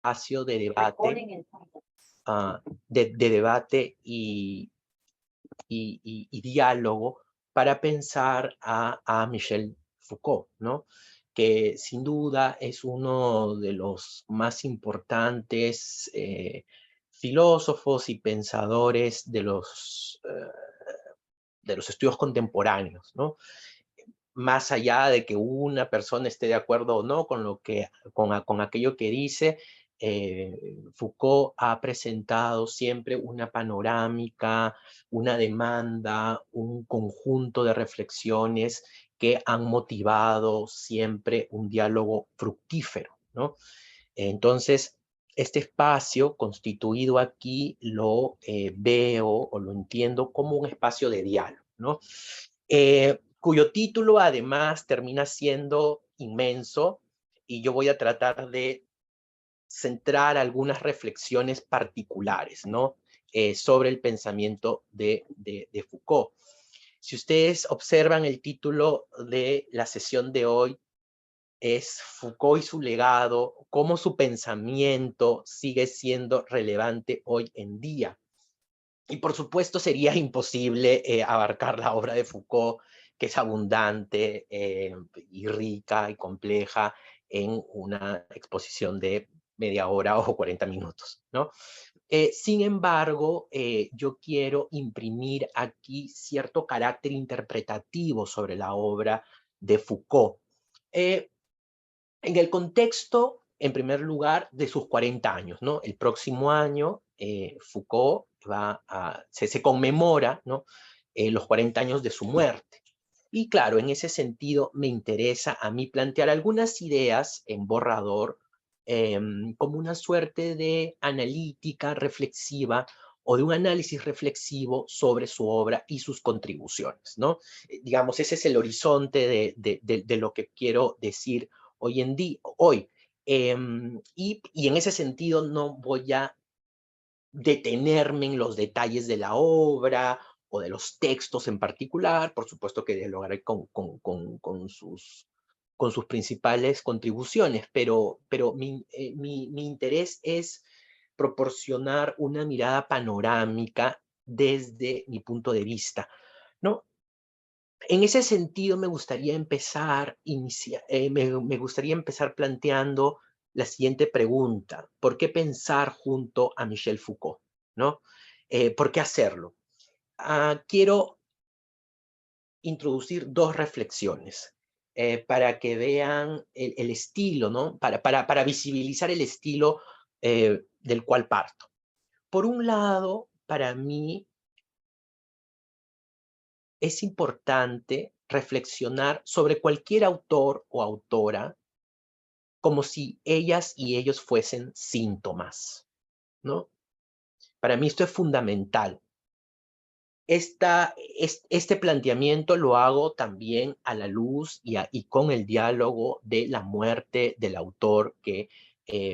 espacio de debate, de debate y diálogo para pensar a Michel Foucault, ¿no? Que sin duda es uno de los más importantes filósofos y pensadores de los estudios contemporáneos, ¿no? Más allá de que una persona esté de acuerdo o no con aquello que dice, Foucault ha presentado siempre una panorámica, una demanda, un conjunto de reflexiones que han motivado siempre un diálogo fructífero, ¿no? Entonces, este espacio constituido aquí lo veo o lo entiendo como un espacio de diálogo, ¿no? Cuyo título además termina siendo inmenso, y yo voy a tratar de centrar algunas reflexiones particulares, ¿no? Sobre el pensamiento de Foucault. Si ustedes observan el título de la sesión de hoy, es Foucault y su legado, cómo su pensamiento sigue siendo relevante hoy en día. Y por supuesto sería imposible abarcar la obra de Foucault, que es abundante y rica y compleja, en una exposición de media hora o 40 minutos, ¿no? Sin embargo, yo quiero imprimir aquí cierto carácter interpretativo sobre la obra de Foucault. En el contexto, en primer lugar, de sus 40 años, ¿no? El próximo año, Foucault se conmemora, ¿no? Los 40 años de su muerte. Y claro, en ese sentido me interesa a mí plantear algunas ideas en borrador como una suerte de analítica reflexiva o de un análisis reflexivo sobre su obra y sus contribuciones, ¿no? Digamos, ese es el horizonte de lo que quiero decir hoy en día, hoy. Y en ese sentido no voy a detenerme en los detalles de la obra o de los textos en particular, por supuesto que dialogaré con sus principales contribuciones, pero mi interés es proporcionar una mirada panorámica desde mi punto de vista, ¿no? En ese sentido, me gustaría empezar planteando la siguiente pregunta: ¿por qué pensar junto a Michel Foucault? ¿No? ¿Por qué hacerlo? Quiero introducir dos reflexiones para que vean el estilo, ¿no? Para visibilizar el estilo del cual parto. Por un lado, para mí es importante reflexionar sobre cualquier autor o autora como si ellas y ellos fuesen síntomas, ¿no? Para mí esto es fundamental. Este planteamiento lo hago también a la luz y con el diálogo de la muerte del autor que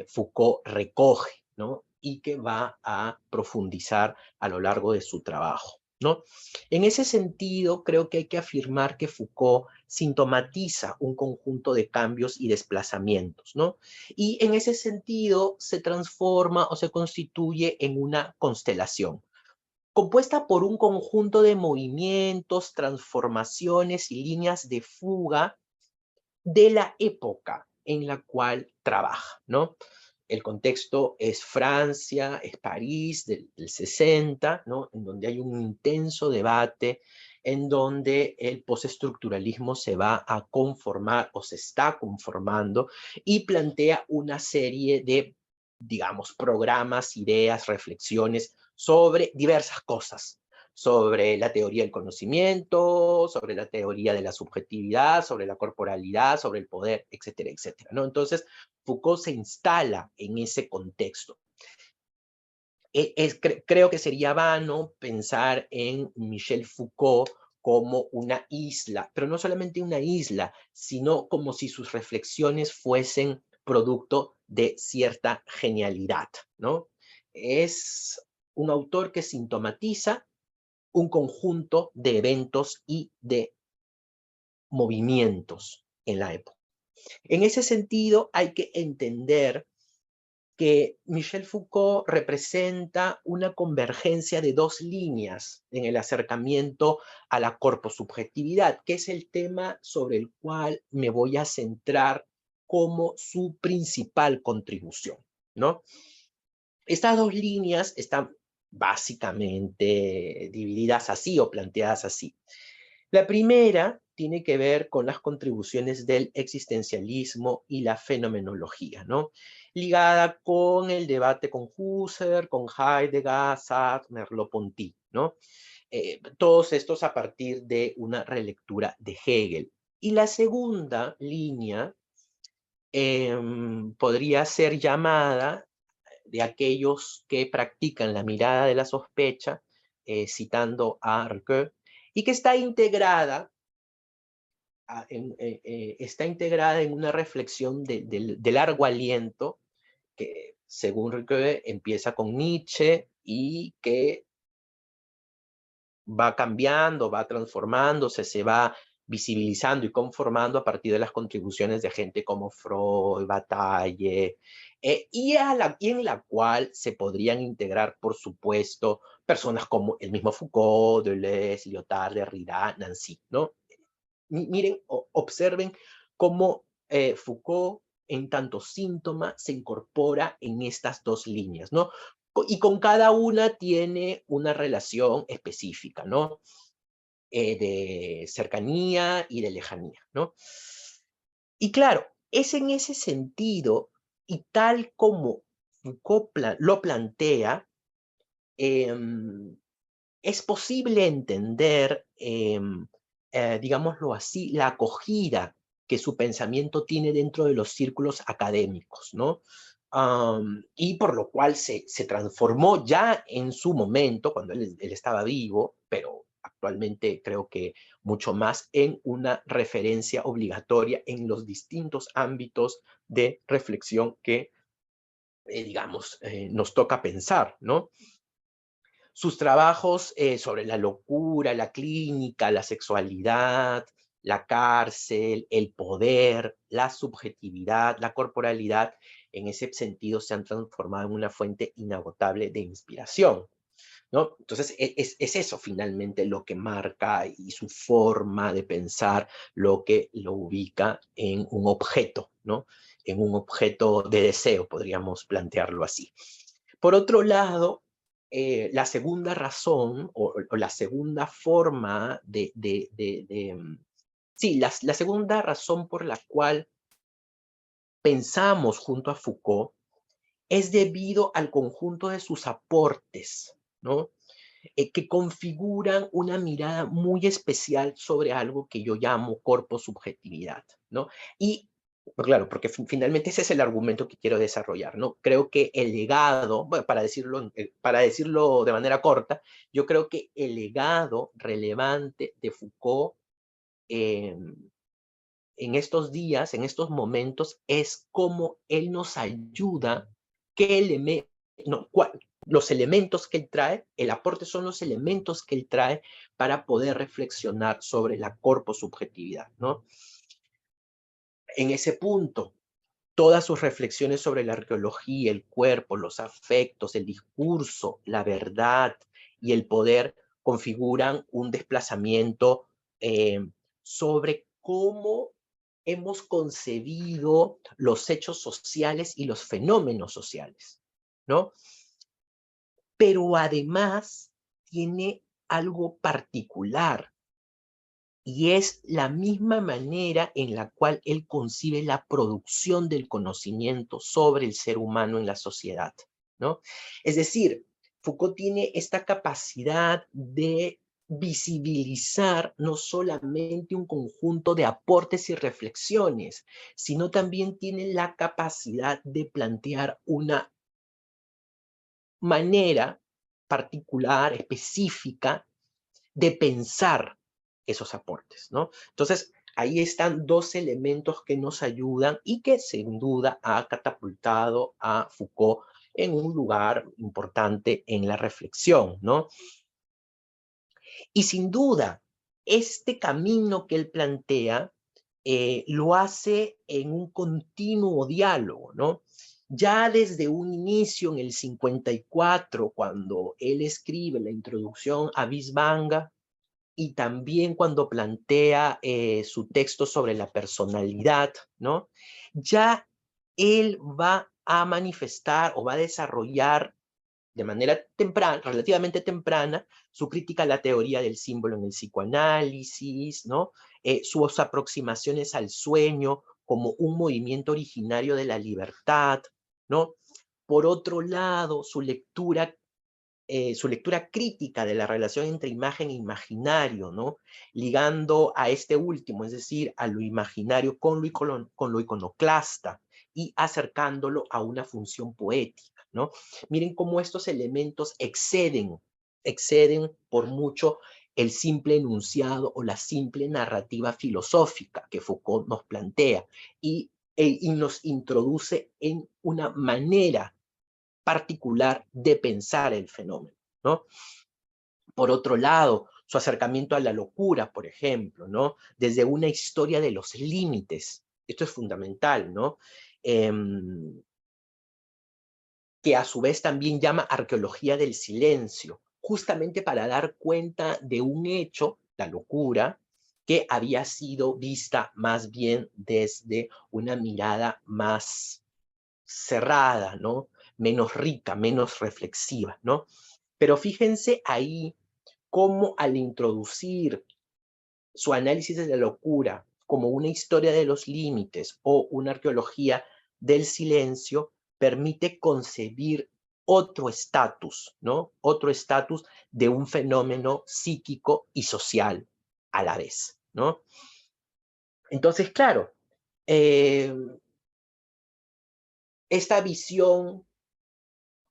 Foucault recoge, ¿no? Y que va a profundizar a lo largo de su trabajo, ¿no? En ese sentido, creo que hay que afirmar que Foucault sintomatiza un conjunto de cambios y desplazamientos, ¿no? Y en ese sentido se transforma o se constituye en una constelación compuesta por un conjunto de movimientos, transformaciones y líneas de fuga de la época en la cual trabaja, ¿no? El contexto es Francia, es París del 60, ¿no? En donde hay un intenso debate, en donde el postestructuralismo se va a conformar o se está conformando y plantea una serie de, digamos, programas, ideas, reflexiones sobre diversas cosas, sobre la teoría del conocimiento, sobre la teoría de la subjetividad, sobre la corporalidad, sobre el poder, etcétera, etcétera, ¿no? Entonces, Foucault se instala en ese contexto. Creo que sería vano pensar en Michel Foucault como una isla, pero no solamente una isla, sino como si sus reflexiones fuesen producto de cierta genialidad, ¿no? Es un autor que sintomatiza un conjunto de eventos y de movimientos en la época. En ese sentido, hay que entender que Michel Foucault representa una convergencia de dos líneas en el acercamiento a la corposubjetividad, que es el tema sobre el cual me voy a centrar como su principal contribución, ¿no? Estas dos líneas están básicamente divididas así o planteadas así. La primera tiene que ver con las contribuciones del existencialismo y la fenomenología, ¿no? Ligada con el debate con Husserl, con Heidegger, Sartre, Merleau-Ponty, ¿no? Todos estos a partir de una relectura de Hegel. Y la segunda línea podría ser llamada de aquellos que practican la mirada de la sospecha, citando a Ricoeur, y que está integrada en una reflexión de largo aliento que, según Ricoeur, empieza con Nietzsche y que va cambiando, va transformándose, se va visibilizando y conformando a partir de las contribuciones de gente como Freud, Bataille, y en la cual se podrían integrar, por supuesto, personas como el mismo Foucault, Deleuze, Lyotard, Derrida, Nancy, ¿no? Miren, observen cómo Foucault, en tanto síntoma, se incorpora en estas dos líneas, ¿no? Y con cada una tiene una relación específica, ¿no? De cercanía y de lejanía, ¿no? Y claro, es en ese sentido, y tal como Foucault lo plantea, eh, es posible entender, digámoslo así, la acogida que su pensamiento tiene dentro de los círculos académicos, ¿no? Y por lo cual se transformó ya en su momento, cuando él estaba vivo, pero actualmente creo que mucho más en una referencia obligatoria en los distintos ámbitos de reflexión que, digamos, nos toca pensar, ¿no? Sus trabajos sobre la locura, la clínica, la sexualidad, la cárcel, el poder, la subjetividad, la corporalidad, en ese sentido se han transformado en una fuente inagotable de inspiración, ¿no? Entonces, es eso finalmente lo que marca y su forma de pensar lo que lo ubica en un objeto, ¿no? En un objeto de deseo, podríamos plantearlo así. Por otro lado, la segunda razón o la segunda forma sí, la segunda razón por la cual pensamos junto a Foucault es debido al conjunto de sus aportes, ¿no? Que configuran una mirada muy especial sobre algo que yo llamo corpo-subjetividad, ¿no? Y, pues claro, porque finalmente ese es el argumento que quiero desarrollar, ¿no? Creo que el legado, bueno, para decirlo de manera corta, yo creo que el legado relevante de Foucault eh, en estos días, en estos momentos, es cómo él nos ayuda, qué elementos, no, los elementos que él trae, el aporte son los elementos que él trae para poder reflexionar sobre la corposubjetividad, ¿no? En ese punto, todas sus reflexiones sobre la arqueología, el cuerpo, los afectos, el discurso, la verdad y el poder configuran un desplazamiento sobre cómo hemos concebido los hechos sociales y los fenómenos sociales, ¿no? Pero además tiene algo particular y es la misma manera en la cual él concibe la producción del conocimiento sobre el ser humano en la sociedad, ¿no? Es decir, Foucault tiene esta capacidad de visibilizar no solamente un conjunto de aportes y reflexiones, sino también tiene la capacidad de plantear una manera particular, específica, de pensar esos aportes, ¿no? Entonces, ahí están dos elementos que nos ayudan y que sin duda ha catapultado a Foucault en un lugar importante en la reflexión, ¿no? Y sin duda, este camino que él plantea lo hace en un continuo diálogo, ¿no? Ya desde un inicio, en el 54, cuando él escribe la introducción a Visvanga, y también cuando plantea su texto sobre la personalidad, ¿no? Ya él va a manifestar o va a desarrollar de manera temprana, relativamente temprana, su crítica a la teoría del símbolo en el psicoanálisis, ¿no? Sus aproximaciones al sueño como un movimiento originario de la libertad, ¿no? Por otro lado, su lectura crítica de la relación entre imagen e imaginario, ¿no? Ligando a este último, es decir, a lo imaginario con lo iconoclasta y acercándolo a una función poética, ¿no? Miren cómo estos elementos exceden por mucho el simple enunciado o la simple narrativa filosófica que Foucault nos plantea y nos introduce en una manera particular de pensar el fenómeno, ¿no? Por otro lado, su acercamiento a la locura, por ejemplo, ¿no? Desde una historia de los límites. Esto es fundamental, ¿no? Que a su vez también llama arqueología del silencio, justamente para dar cuenta de un hecho, la locura, que había sido vista más bien desde una mirada más cerrada, ¿no? Menos rica, menos reflexiva, ¿no? Pero fíjense ahí cómo al introducir su análisis de la locura como una historia de los límites o una arqueología del silencio, permite concebir otro estatus, ¿no? Otro estatus de un fenómeno psíquico y social a la vez, ¿no? Entonces, claro, eh, esta visión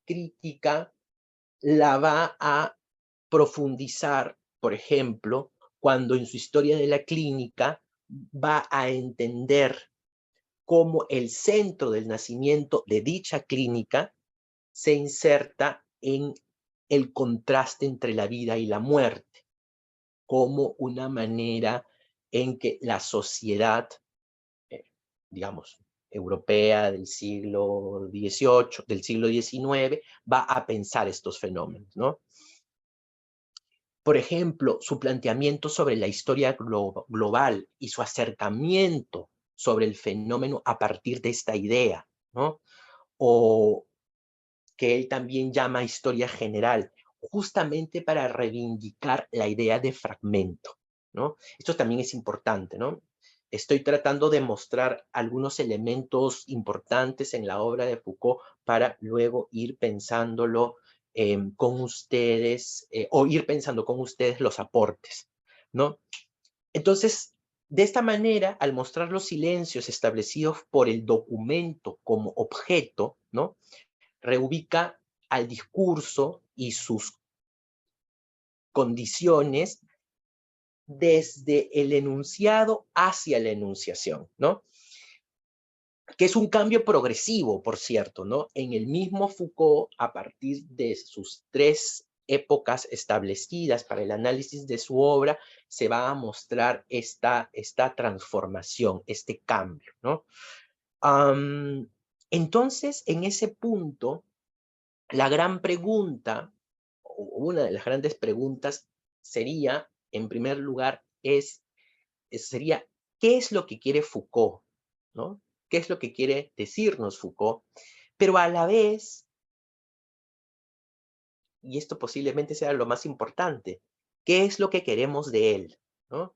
crítica la va a profundizar, por ejemplo, cuando en su historia de la clínica va a entender cómo el centro del nacimiento de dicha clínica se inserta en el contraste entre la vida y la muerte, como una manera en que la sociedad, eh, digamos, europea del siglo XVIII, del siglo XIX, va a pensar estos fenómenos, ¿no? Por ejemplo, su planteamiento sobre la historia global y su acercamiento sobre el fenómeno a partir de esta idea, ¿no? O que él también llama historia general, justamente para reivindicar la idea de fragmento, ¿no? Esto también es importante, ¿no? Estoy tratando de mostrar algunos elementos importantes en la obra de Foucault para luego ir pensándolo con ustedes, o ir pensando con ustedes los aportes, ¿no? Entonces, de esta manera, al mostrar los silencios establecidos por el documento como objeto, ¿no? Reubica al discurso y sus condiciones desde el enunciado hacia la enunciación, ¿no? Que es un cambio progresivo, por cierto, ¿no? En el mismo Foucault, a partir de sus tres épocas establecidas para el análisis de su obra, se va a mostrar esta transformación, este cambio, ¿no? Entonces, en ese punto, la gran pregunta, o una de las grandes preguntas sería, en primer lugar, sería, ¿qué es lo que quiere Foucault? ¿No? ¿Qué es lo que quiere decirnos Foucault? Pero a la vez, y esto posiblemente sea lo más importante, ¿qué es lo que queremos de él? ¿No?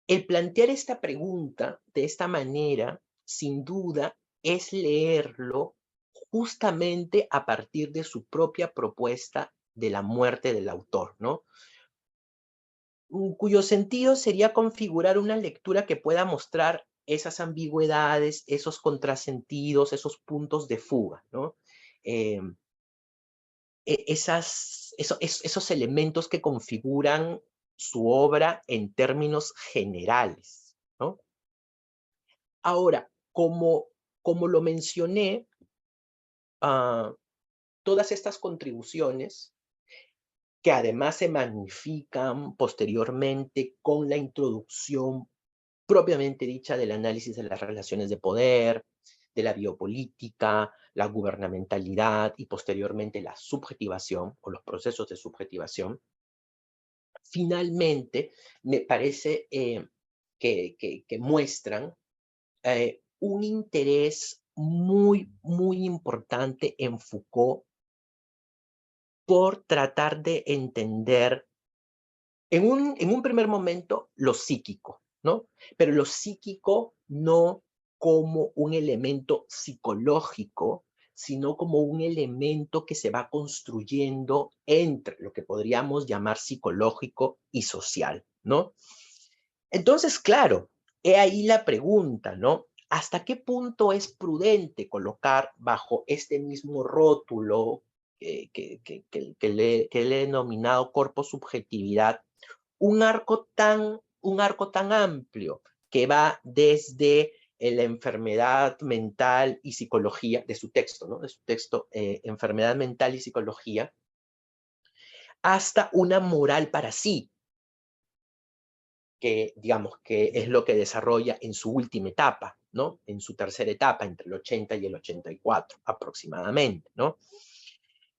El plantear esta pregunta de esta manera, sin duda, es leerlo justamente a partir de su propia propuesta de la muerte del autor, ¿no? Cuyo sentido sería configurar una lectura que pueda mostrar esas ambigüedades, esos contrasentidos, esos puntos de fuga, ¿no? Eh, esos elementos que configuran su obra en términos generales, ¿no? Ahora, como lo mencioné, ah, todas estas contribuciones, que además se magnifican posteriormente con la introducción propiamente dicha del análisis de las relaciones de poder, de la biopolítica, la gubernamentalidad y posteriormente la subjetivación o los procesos de subjetivación, finalmente me parece que muestran un interés muy, muy importante en Foucault por tratar de entender en un primer momento lo psíquico, ¿no? Pero lo psíquico no como un elemento psicológico, sino como un elemento que se va construyendo entre lo que podríamos llamar psicológico y social, ¿no? Entonces, claro, he ahí la pregunta, ¿no? ¿Hasta qué punto es prudente colocar bajo este mismo rótulo que le he denominado corpo-subjetividad un arco tan amplio que va desde la enfermedad mental y psicología de su texto, ¿no? De su texto, enfermedad mental y psicología, hasta una moral para sí, que digamos que es lo que desarrolla en su última etapa, ¿no? En su tercera etapa, entre el 80 y el 84 aproximadamente, ¿no?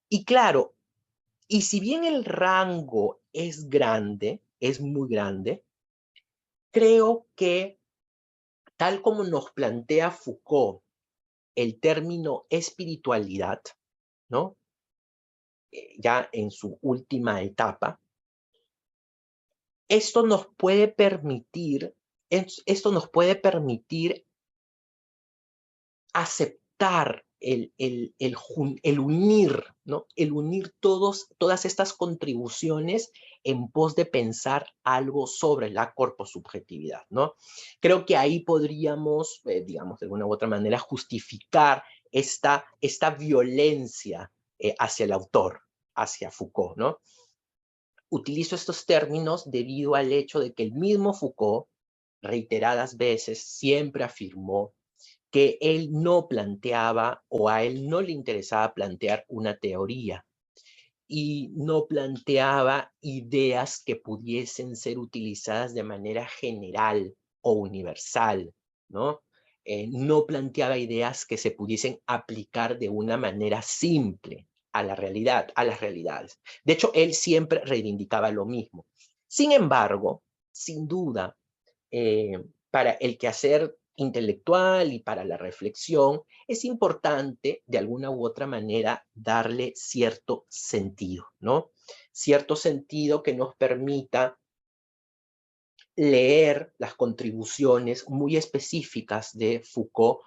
Y claro, y si bien el rango es grande, es muy grande, creo que tal como nos plantea Foucault el término espiritualidad, ¿no? Ya en su última etapa, esto nos puede permitir, esto nos puede permitir aceptar el unir, ¿no? El unir todas estas contribuciones en pos de pensar algo sobre la corposubjetividad, ¿no? Creo que ahí podríamos, digamos, de alguna u otra manera, justificar esta violencia hacia el autor, hacia Foucault, ¿no? Utilizo estos términos debido al hecho de que el mismo Foucault, reiteradas veces, siempre afirmó que él no planteaba o a él no le interesaba plantear una teoría y no planteaba ideas que pudiesen ser utilizadas de manera general o universal, ¿no? No planteaba ideas que se pudiesen aplicar de una manera simple a la realidad, a las realidades. De hecho, él siempre reivindicaba lo mismo. Sin embargo, sin duda, para el quehacer intelectual y para la reflexión, es importante de alguna u otra manera darle cierto sentido, ¿no? Cierto sentido que nos permita leer las contribuciones muy específicas de Foucault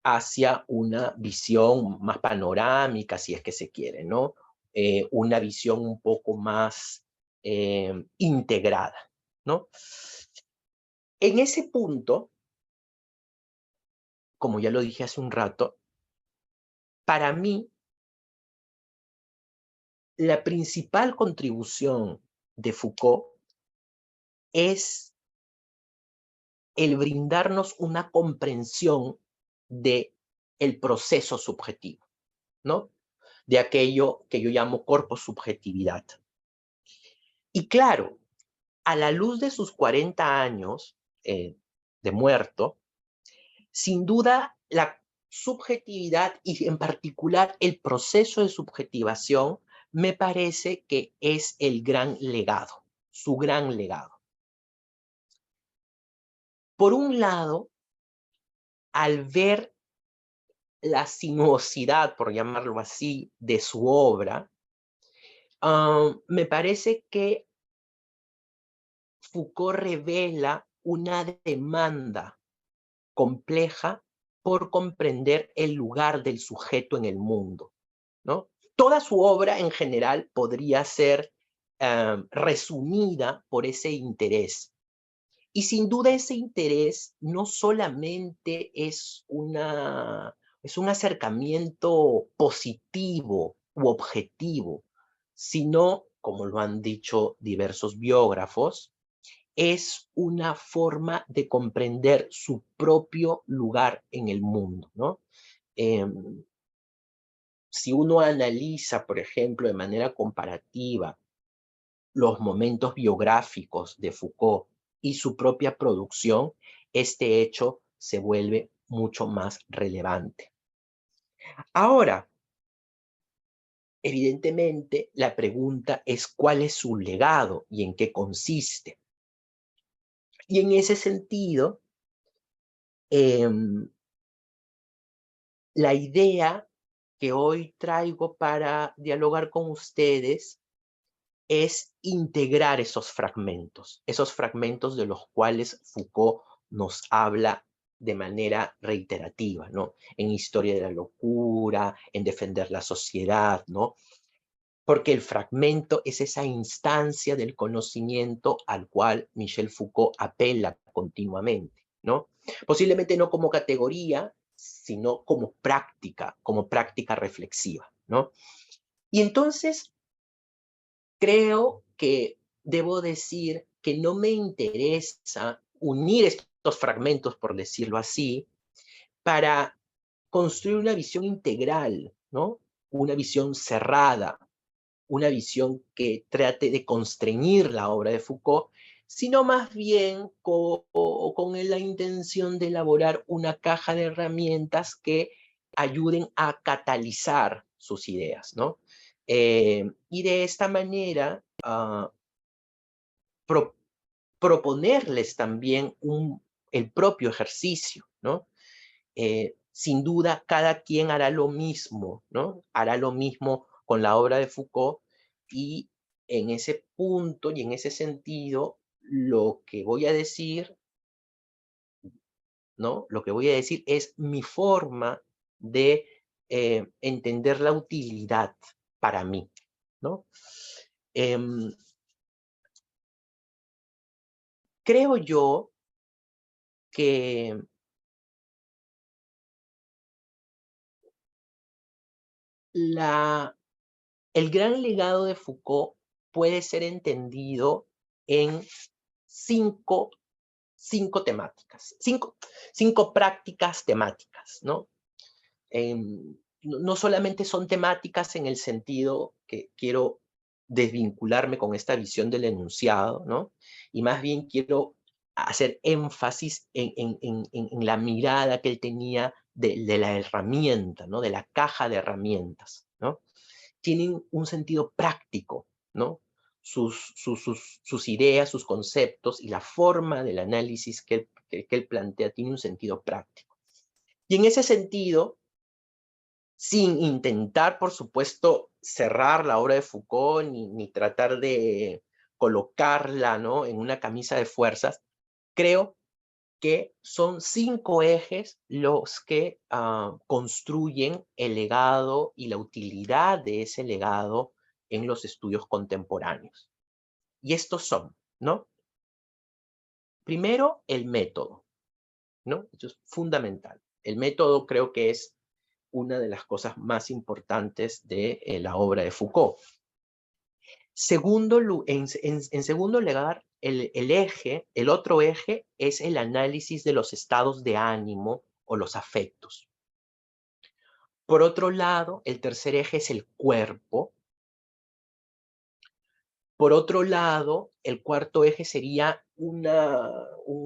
hacia una visión más panorámica, si es que se quiere, ¿no? Una visión un poco más integrada, ¿no? En ese punto, como ya lo dije hace un rato, para mí la principal contribución de Foucault es el brindarnos una comprensión de el proceso subjetivo, ¿no? De aquello que yo llamo corposubjetividad. Y claro, a la luz de sus 40 años de muerto, sin duda la subjetividad y en particular el proceso de subjetivación me parece que es el gran legado, su gran legado. Por un lado, al ver la sinuosidad, por llamarlo así, de su obra, me parece que Foucault revela una demanda compleja por comprender el lugar del sujeto en el mundo, ¿no? Toda su obra en general podría ser resumida por ese interés. Y sin duda ese interés no solamente es un acercamiento positivo u objetivo, sino, como lo han dicho diversos biógrafos, es una forma de comprender su propio lugar en el mundo, ¿no? Si uno analiza, por ejemplo, de manera comparativa los momentos biográficos de Foucault y su propia producción, este hecho se vuelve mucho más relevante. Ahora, evidentemente, la pregunta es cuál es su legado y en qué consiste. Y en ese sentido, la idea que hoy traigo para dialogar con ustedes es integrar esos fragmentos de los cuales Foucault nos habla de manera reiterativa, ¿no? En Historia de la locura, en Defender la sociedad, ¿no? Porque el fragmento es esa instancia del conocimiento al cual Michel Foucault apela continuamente, ¿no? Posiblemente no como categoría, sino como práctica reflexiva, ¿no? Y entonces creo que debo decir que no me interesa unir estos fragmentos, por decirlo así, para construir una visión integral, ¿no? Una visión cerrada, una visión que trate de constreñir la obra de Foucault, sino más bien con la intención de elaborar una caja de herramientas que ayuden a catalizar sus ideas, ¿no? Y de esta manera pro- proponerles también el propio ejercicio, ¿no? Sin duda, cada quien hará lo mismo, ¿no? Hará lo mismo con la obra de Foucault y en ese punto y en ese sentido, lo que voy a decir, ¿no? Lo que voy a decir es mi forma de entender la utilidad para mí, ¿no? Em, creo yo que la el gran legado de Foucault puede ser entendido en cinco, cinco temáticas, cinco prácticas temáticas, ¿no? No solamente son temáticas en el sentido que quiero desvincularme con esta visión del enunciado, ¿no? Y más bien quiero hacer énfasis en la mirada que él tenía de la herramienta, ¿no? De la caja de herramientas, ¿no? Tienen un sentido práctico, ¿no? Sus ideas, sus conceptos y la forma del análisis que él plantea tiene un sentido práctico. Y en ese sentido, sin intentar, por supuesto, cerrar la obra de Foucault ni tratar de colocarla, ¿no? En una camisa de fuerzas, creo que son cinco ejes los que construyen el legado y la utilidad de ese legado en los estudios contemporáneos. Y estos son, ¿no? Primero, el método, ¿no? Esto es fundamental. El método creo que es una de las cosas más importantes de la obra de Foucault. En segundo lugar, el otro eje es el análisis de los estados de ánimo o los afectos. Por otro lado, el tercer eje es el cuerpo. Por otro lado, el cuarto eje sería un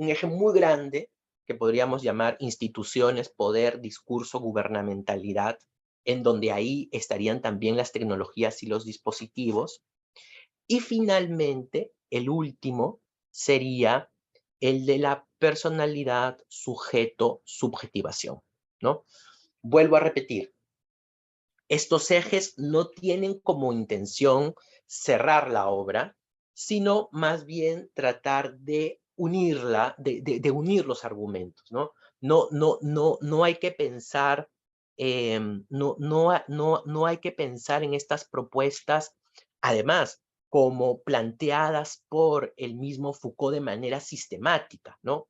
eje muy grande que podríamos llamar instituciones, poder, discurso, gubernamentalidad, en donde ahí estarían también las tecnologías y los dispositivos. Y finalmente, el último sería el de la personalidad, sujeto, subjetivación, ¿no? Vuelvo a repetir, estos ejes no tienen como intención cerrar la obra, sino más bien tratar de unirla, de unir los argumentos, ¿no? No hay que pensar, no hay que pensar en estas propuestas, además, como planteadas por el mismo Foucault de manera sistemática, ¿no?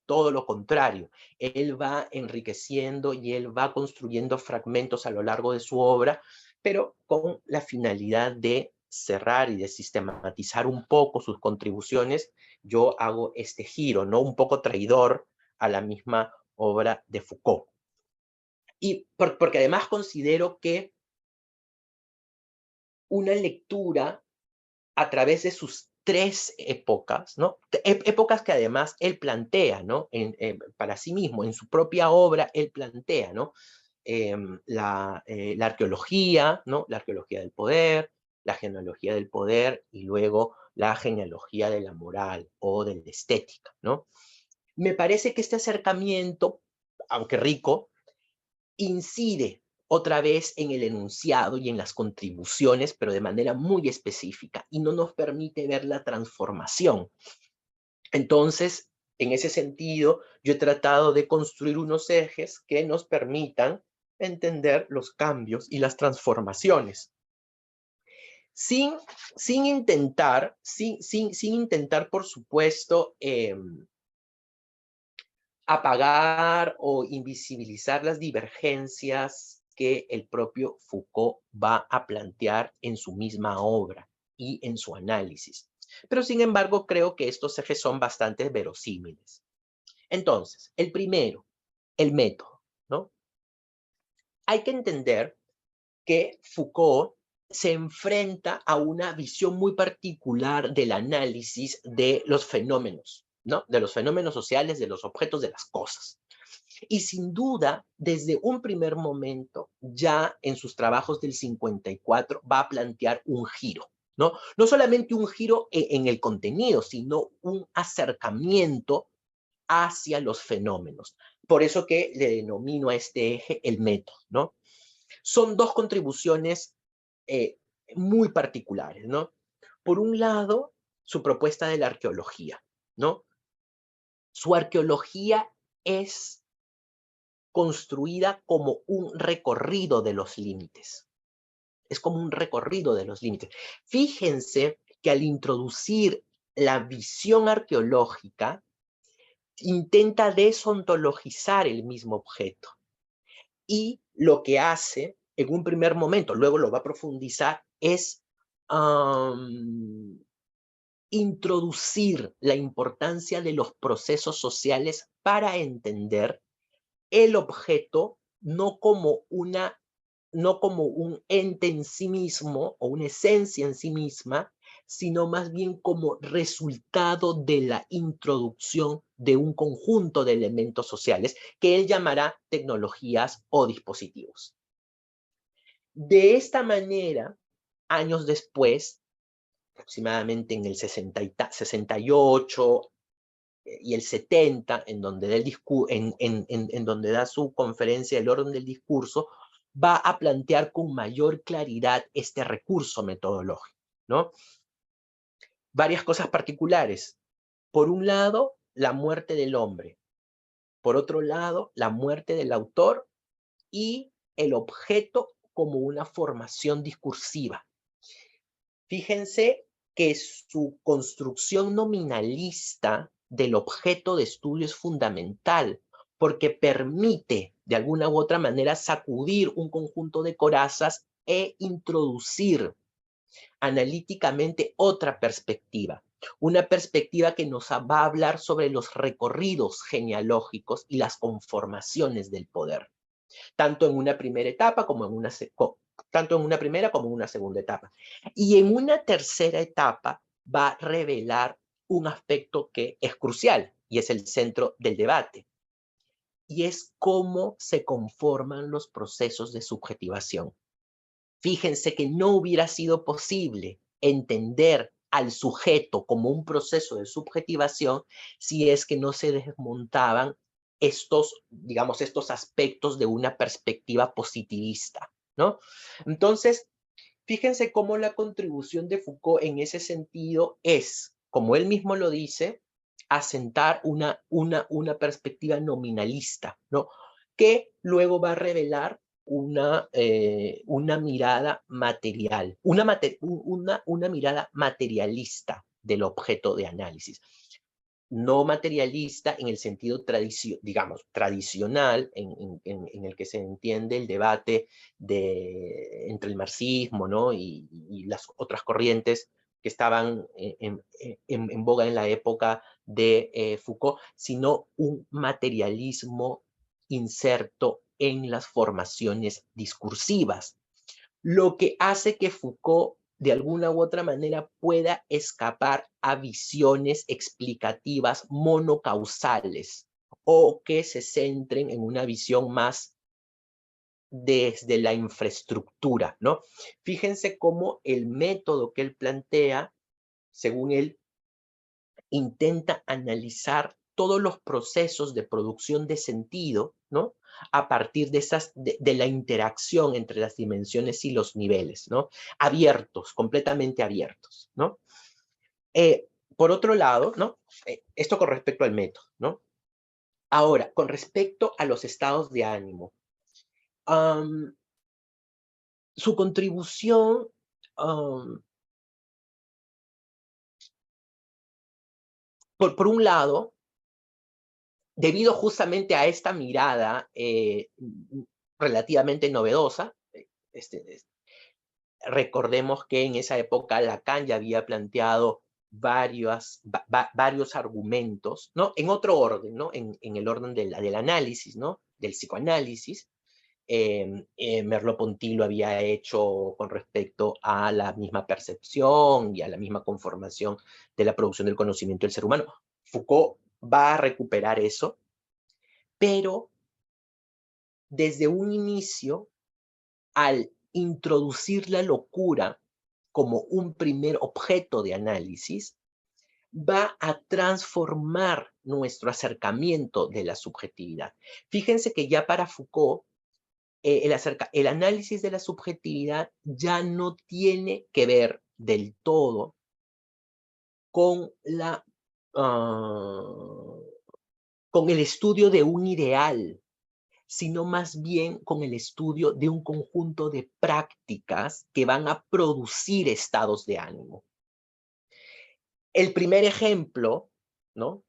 Todo lo contrario, él va enriqueciendo y él va construyendo fragmentos a lo largo de su obra, pero con la finalidad de cerrar y de sistematizar un poco sus contribuciones. Yo hago este giro, ¿no? Un poco traidor a la misma obra de Foucault. Y porque además considero que una lectura a través de sus tres épocas, ¿no? Épocas que además él plantea, ¿no? Para sí mismo, en su propia obra, él plantea, ¿no? La arqueología, ¿no? La arqueología del poder, la genealogía del poder y luego la genealogía de la moral o de la estética, ¿no? Me parece que este acercamiento, aunque rico, incide otra vez en el enunciado y en las contribuciones, pero de manera muy específica, y no nos permite ver la transformación. Entonces, en ese sentido, yo he tratado de construir unos ejes que nos permitan entender los cambios y las transformaciones, sin, sin intentar, por supuesto, apagar o invisibilizar las divergencias que el propio Foucault va a plantear en su misma obra y en su análisis. Pero sin embargo, creo que estos ejes son bastante verosímiles. Entonces, el primero, el método, ¿no? Hay que entender que Foucault se enfrenta a una visión muy particular del análisis de los fenómenos, ¿no? De los fenómenos sociales, de los objetos, de las cosas. Y sin duda, desde un primer momento, ya en sus trabajos del 54, va a plantear un giro, ¿no? No solamente un giro en el contenido, sino un acercamiento hacia los fenómenos. Por eso que le denomino a este eje el método, ¿no? Son dos contribuciones eh, muy particulares, ¿no? Por un lado, su propuesta de la arqueología, ¿no? Su arqueología es construida como un recorrido de los límites. Es como un recorrido de los límites. Fíjense que al introducir la visión arqueológica, intenta desontologizar el mismo objeto. Y lo que hace en un primer momento, luego lo va a profundizar, es introducir la importancia de los procesos sociales para entender el objeto no como un ente en sí mismo o una esencia en sí misma, sino más bien como resultado de la introducción de un conjunto de elementos sociales que él llamará tecnologías o dispositivos. De esta manera, años después, aproximadamente en el 68 y el 70, en donde, en donde da su conferencia El orden del discurso, va a plantear con mayor claridad este recurso metodológico, ¿no? Varias cosas particulares. Por un lado, la muerte del hombre. Por otro lado, la muerte del autor y el objeto como una formación discursiva. Fíjense que su construcción nominalista del objeto de estudio es fundamental, porque permite, de alguna u otra manera, sacudir un conjunto de corazas e introducir analíticamente otra perspectiva. Una perspectiva que nos va a hablar sobre los recorridos genealógicos y las conformaciones del poder, tanto en una primera etapa como en una tanto en una primera como en una segunda etapa. Y en una tercera etapa va a revelar un aspecto que es crucial y es el centro del debate, y es cómo se conforman los procesos de subjetivación. Fíjense que no hubiera sido posible entender al sujeto como un proceso de subjetivación si es que no se desmontaban estos, digamos, estos aspectos de una perspectiva positivista, ¿no? Entonces, fíjense cómo la contribución de Foucault en ese sentido es, como él mismo lo dice, asentar una perspectiva nominalista, ¿no? Que luego va a revelar una mirada material, una mirada materialista del objeto de análisis. No materialista en el sentido digamos, tradicional en el que se entiende el debate entre el marxismo, ¿no? y las otras corrientes que estaban en boga en la época de Foucault, sino un materialismo inserto en las formaciones discursivas, lo que hace que Foucault de alguna u otra manera pueda escapar a visiones explicativas monocausales o que se centren en una visión más desde la infraestructura, ¿no? Fíjense cómo el método que él plantea, según él, intenta analizar todos los procesos de producción de sentido, ¿no? A partir de la interacción entre las dimensiones y los niveles, ¿no? Abiertos, completamente abiertos, ¿no? Por otro lado, ¿no? Esto con respecto al método, ¿no? Ahora, con respecto a los estados de ánimo, um, su contribución, um, por un lado, debido justamente a esta mirada relativamente novedosa, este, recordemos que en esa época Lacan ya había planteado varios argumentos, ¿no? En otro orden, ¿no? En el orden del análisis, ¿no? Del psicoanálisis. Merleau-Ponty lo había hecho con respecto a la misma percepción y a la misma conformación de la producción del conocimiento del ser humano. Foucault va a recuperar eso, pero desde un inicio, al introducir la locura como un primer objeto de análisis, va a transformar nuestro acercamiento de la subjetividad. Fíjense que ya para Foucault, el análisis de la subjetividad ya no tiene que ver del todo con con el estudio de un ideal, sino más bien con el estudio de un conjunto de prácticas que van a producir estados de ánimo. El primer ejemplo, ¿no?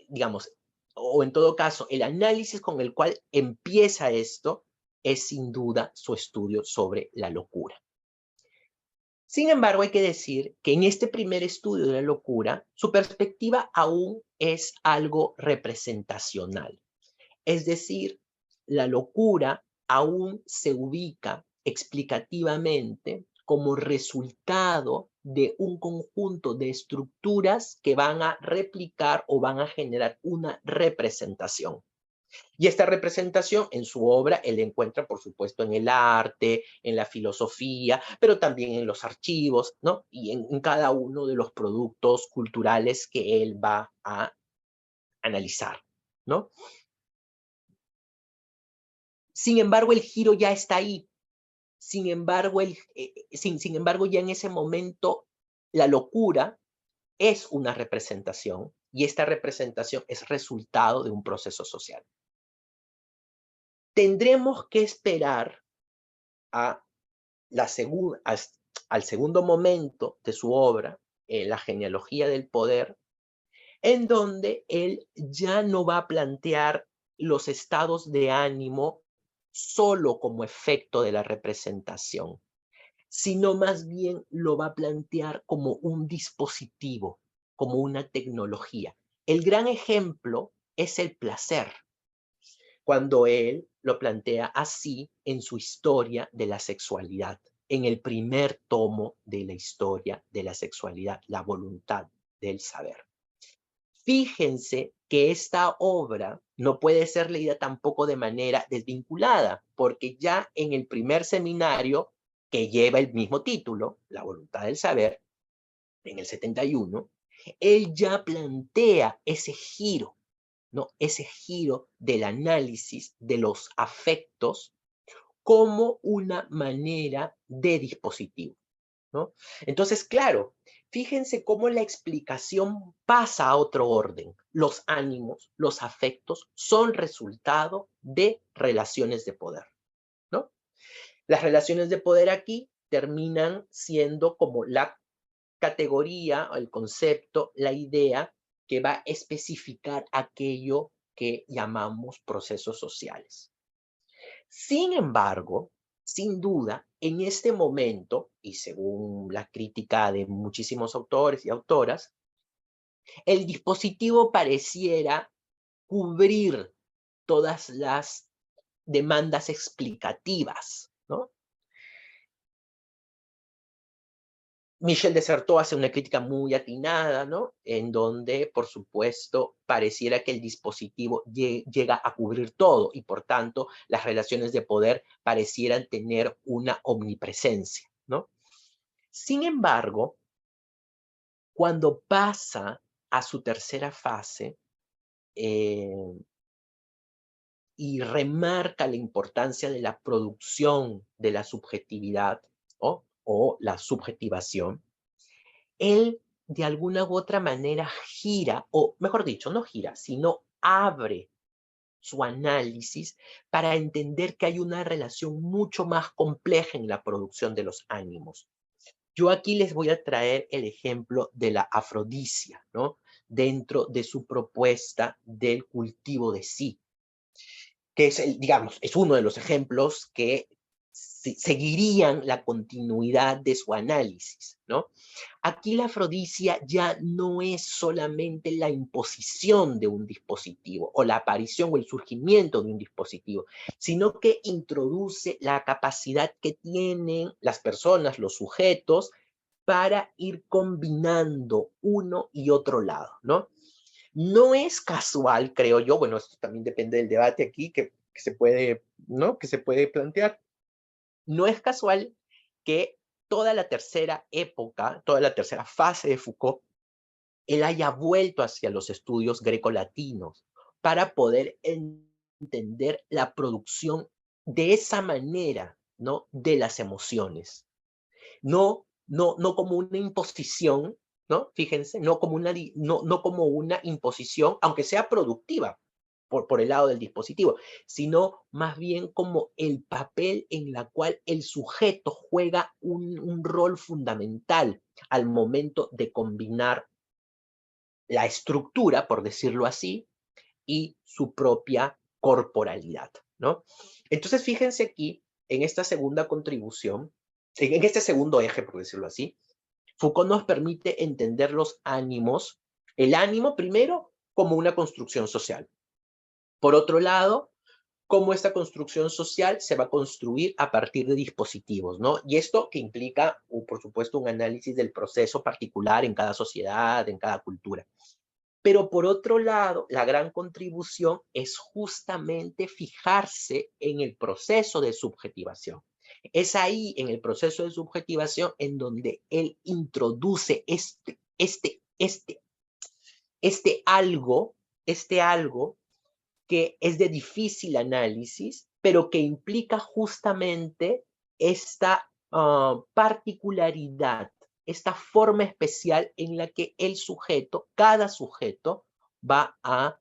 Digamos, o en todo caso, el análisis con el cual empieza esto es sin duda su estudio sobre la locura. Sin embargo, hay que decir que en este primer estudio de la locura, su perspectiva aún es algo representacional. Es decir, la locura aún se ubica explicativamente como resultado de un conjunto de estructuras que van a replicar o van a generar una representación. Y esta representación en su obra él encuentra, por supuesto, en el arte, en la filosofía, pero también en los archivos, ¿no? Y en cada uno de los productos culturales que él va a analizar, ¿no? Sin embargo, el giro ya está ahí. Sin embargo, sin embargo, ya en ese momento, la locura es una representación y esta representación es resultado de un proceso social. Tendremos que esperar a al segundo momento de su obra, La genealogía del poder, en donde él ya no va a plantear los estados de ánimo solo como efecto de la representación, sino más bien lo va a plantear como un dispositivo, como una tecnología. El gran ejemplo es el placer, cuando él lo plantea así en su historia de la sexualidad, en el primer tomo de la historia de la sexualidad, la voluntad del saber. Fíjense que esta obra no puede ser leída tampoco de manera desvinculada, porque ya en el primer seminario, que lleva el mismo título, La voluntad del saber, en el 71, él ya plantea ese giro, ¿no? Ese giro del análisis de los afectos como una manera de dispositivo, ¿no? Entonces, claro, fíjense cómo la explicación pasa a otro orden. Los ánimos, los afectos son resultado de relaciones de poder, ¿no? Las relaciones de poder aquí terminan siendo como la categoría, el concepto, la idea que va a especificar aquello que llamamos procesos sociales. Sin embargo, sin duda, en este momento, y según la crítica de muchísimos autores y autoras, el dispositivo pareciera cubrir todas las demandas explicativas, ¿no? Michel de Certeau hace una crítica muy atinada, ¿no? En donde, por supuesto, pareciera que el dispositivo llega a cubrir todo y, por tanto, las relaciones de poder parecieran tener una omnipresencia, ¿no? Sin embargo, cuando pasa a su tercera fase eh, y remarca la importancia de la producción de la subjetividad, ¿no? O la subjetivación, él de alguna u otra manera gira, o mejor dicho, no gira, sino abre su análisis para entender que hay una relación mucho más compleja en la producción de los ánimos. Yo aquí les voy a traer el ejemplo de la afrodisia, ¿no? Dentro de su propuesta del cultivo de sí, que es, digamos, es uno de los ejemplos que seguirían la continuidad de su análisis, ¿no? Aquí la afrodisia ya no es solamente la imposición de un dispositivo o la aparición o el surgimiento de un dispositivo, sino que introduce la capacidad que tienen las personas, los sujetos, para ir combinando uno y otro lado, ¿no? No es casual, creo yo, bueno, esto también depende del debate aquí que se puede, ¿no? Que se puede plantear. No es casual que toda la tercera época, toda la tercera fase de Foucault, él haya vuelto hacia los estudios grecolatinos para poder entender la producción de esa manera, ¿no? De las emociones. No como una imposición, ¿no? Fíjense, no como una imposición, aunque sea productiva por el lado del dispositivo, sino más bien como el papel en la cual el sujeto juega un rol fundamental al momento de combinar la estructura, por decirlo así, y su propia corporalidad, ¿no? Entonces, fíjense aquí, en esta segunda contribución, en este segundo eje, por decirlo así, Foucault nos permite entender los ánimos, el ánimo primero como una construcción social. Por otro lado, cómo esta construcción social se va a construir a partir de dispositivos, ¿no? Y esto que implica, por supuesto, un análisis del proceso particular en cada sociedad, en cada cultura. Pero por otro lado, la gran contribución es justamente fijarse en el proceso de subjetivación. Es ahí, en el proceso de subjetivación, en donde él introduce este algo que es de difícil análisis, pero que implica justamente esta particularidad, esta forma especial en la que el sujeto, cada sujeto, va a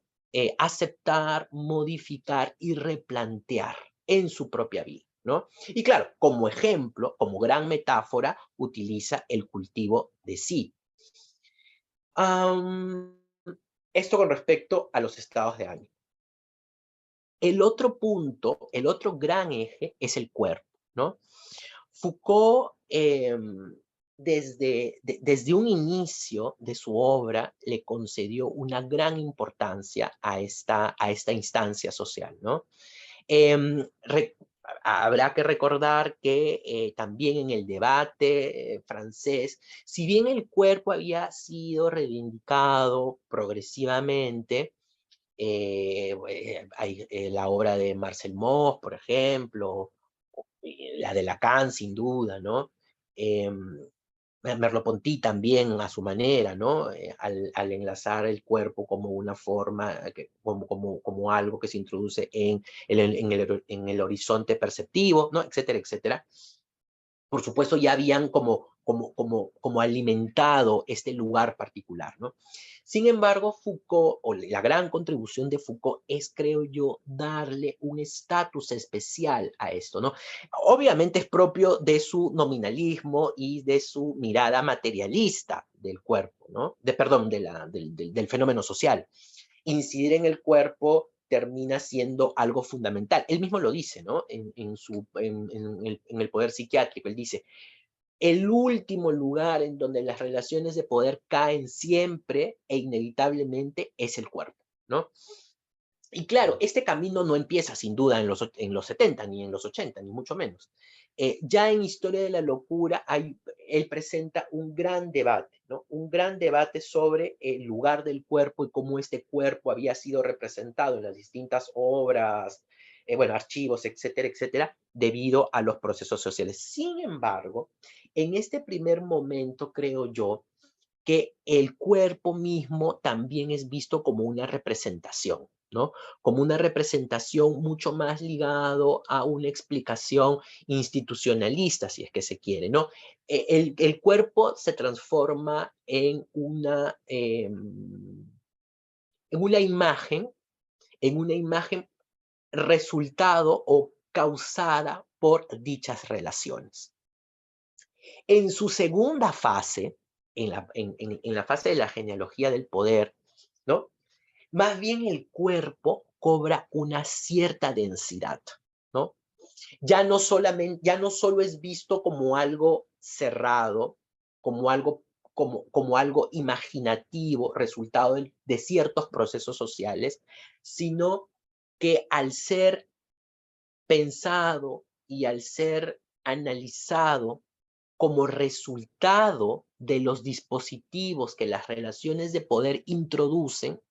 aceptar, modificar y replantear en su propia vida, ¿no? Y claro, como ejemplo, como gran metáfora, utiliza el cultivo de sí. Um, Esto con respecto a los estados de ánimo. El otro punto, el otro gran eje es el cuerpo, ¿no? Foucault, desde un inicio de su obra, le concedió una gran importancia a esta instancia social, ¿no? Habrá que recordar que también en el debate francés, si bien el cuerpo había sido reivindicado progresivamente, hay la obra de Marcel Mauss, por ejemplo, la de Lacan, sin duda, ¿no? Eh, Merleau-Ponty también a su manera, ¿no? Al enlazar el cuerpo como una forma, como algo que se introduce en el horizonte perceptivo, ¿no? Etcétera, etcétera. Por supuesto, ya habían como alimentado este lugar particular, ¿no? Sin embargo, Foucault, o la gran contribución de Foucault es, creo yo, darle un estatus especial a esto, ¿no? Obviamente es propio de su nominalismo y de su mirada materialista del cuerpo, ¿no? Perdón, del fenómeno social. Incidir en el cuerpo termina siendo algo fundamental. Él mismo lo dice, ¿no? En el poder psiquiátrico, él dice, el último lugar en donde las relaciones de poder caen siempre e inevitablemente es el cuerpo, ¿no? Y claro, este camino no empieza sin duda en los 70 ni en los 80 ni mucho menos. Ya en Historia de la Locura, él presenta un gran debate, ¿no? Un gran debate sobre el lugar del cuerpo y cómo este cuerpo había sido representado en las distintas obras, bueno, archivos, etcétera, etcétera, debido a los procesos sociales. Sin embargo, en este primer momento, creo yo, que el cuerpo mismo también es visto como una representación, ¿no? Como una representación mucho más ligado a una explicación institucionalista, si es que se quiere, ¿no? El cuerpo se transforma en una imagen resultado o causada por dichas relaciones. En su segunda fase, en la fase de la genealogía del poder, ¿no? Más bien el cuerpo cobra una cierta densidad, ¿no? Ya no solo es visto como algo cerrado, como algo, como algo imaginativo, resultado de ciertos procesos sociales, sino que al ser pensado y al ser analizado como resultado de los dispositivos que las relaciones de poder introducen,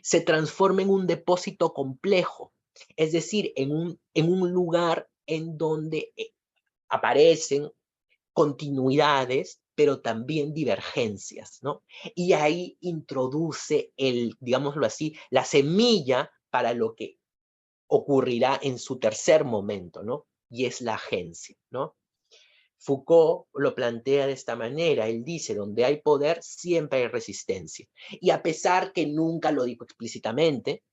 se transforma en un depósito complejo, es decir, en un lugar en donde aparecen continuidades, pero también divergencias, ¿no? Y ahí introduce digámoslo así, la semilla para lo que ocurrirá en su tercer momento, ¿no? Y es la agencia, ¿no? Foucault lo plantea de esta manera, él dice, donde hay poder siempre hay resistencia. Y a pesar que nunca lo dijo explícitamente,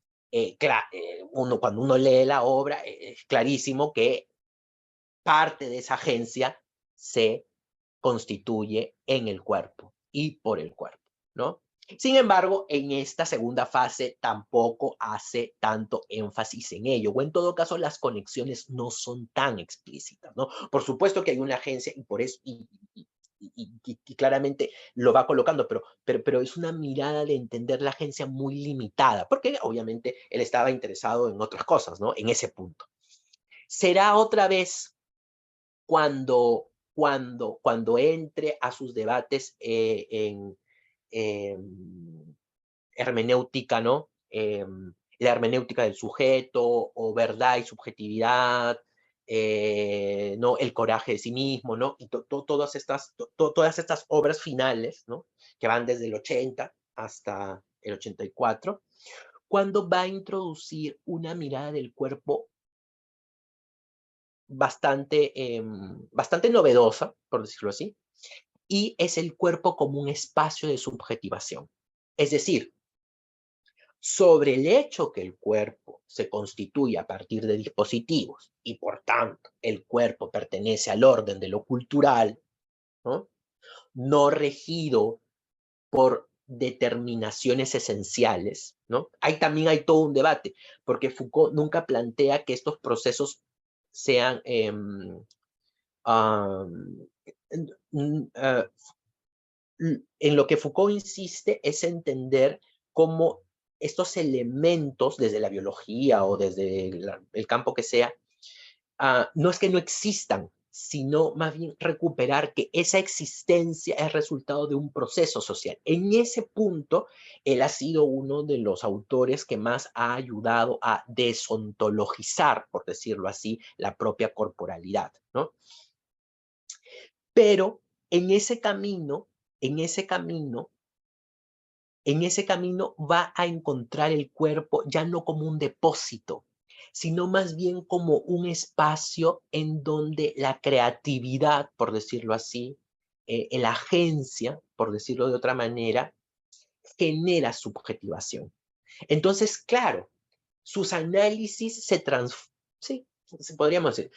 cuando uno lee la obra, es clarísimo que parte de esa agencia se constituye en el cuerpo y por el cuerpo, ¿no? Sin embargo, en esta segunda fase tampoco hace tanto énfasis en ello, o en todo caso las conexiones no son tan explícitas, ¿no? Por supuesto que hay una agencia y por eso, y claramente lo va colocando, pero es una mirada de entender la agencia muy limitada, porque obviamente él estaba interesado en otras cosas, ¿no? En ese punto. Será otra vez cuando entre a sus debates en hermenéutica, ¿no? La hermenéutica del sujeto o verdad y subjetividad, ¿no? El coraje de sí mismo, ¿no? Y todas estas obras finales, ¿no? Que van desde el 80 hasta el 84, cuando va a introducir una mirada del cuerpo bastante novedosa, por decirlo así, y es el cuerpo como un espacio de subjetivación. Es decir, sobre el hecho que el cuerpo se constituye a partir de dispositivos y por tanto el cuerpo pertenece al orden de lo cultural, ¿no? No regido por determinaciones esenciales, ¿no? También hay todo un debate, porque Foucault nunca plantea que estos procesos sean Am, en lo que Foucault insiste es entender cómo estos elementos, desde la biología o desde el campo que sea, no es que no existan, sino más bien recuperar que esa existencia es resultado de un proceso social. En ese punto, él ha sido uno de los autores que más ha ayudado a desontologizar, por decirlo así, la propia corporalidad, ¿no? Pero en ese camino, en ese camino, en ese camino va a encontrar el cuerpo ya no como un depósito, sino más bien como un espacio en donde la creatividad, por decirlo así, la agencia, por decirlo de otra manera, genera subjetivación. Entonces, claro, sus análisis sí, podríamos decir,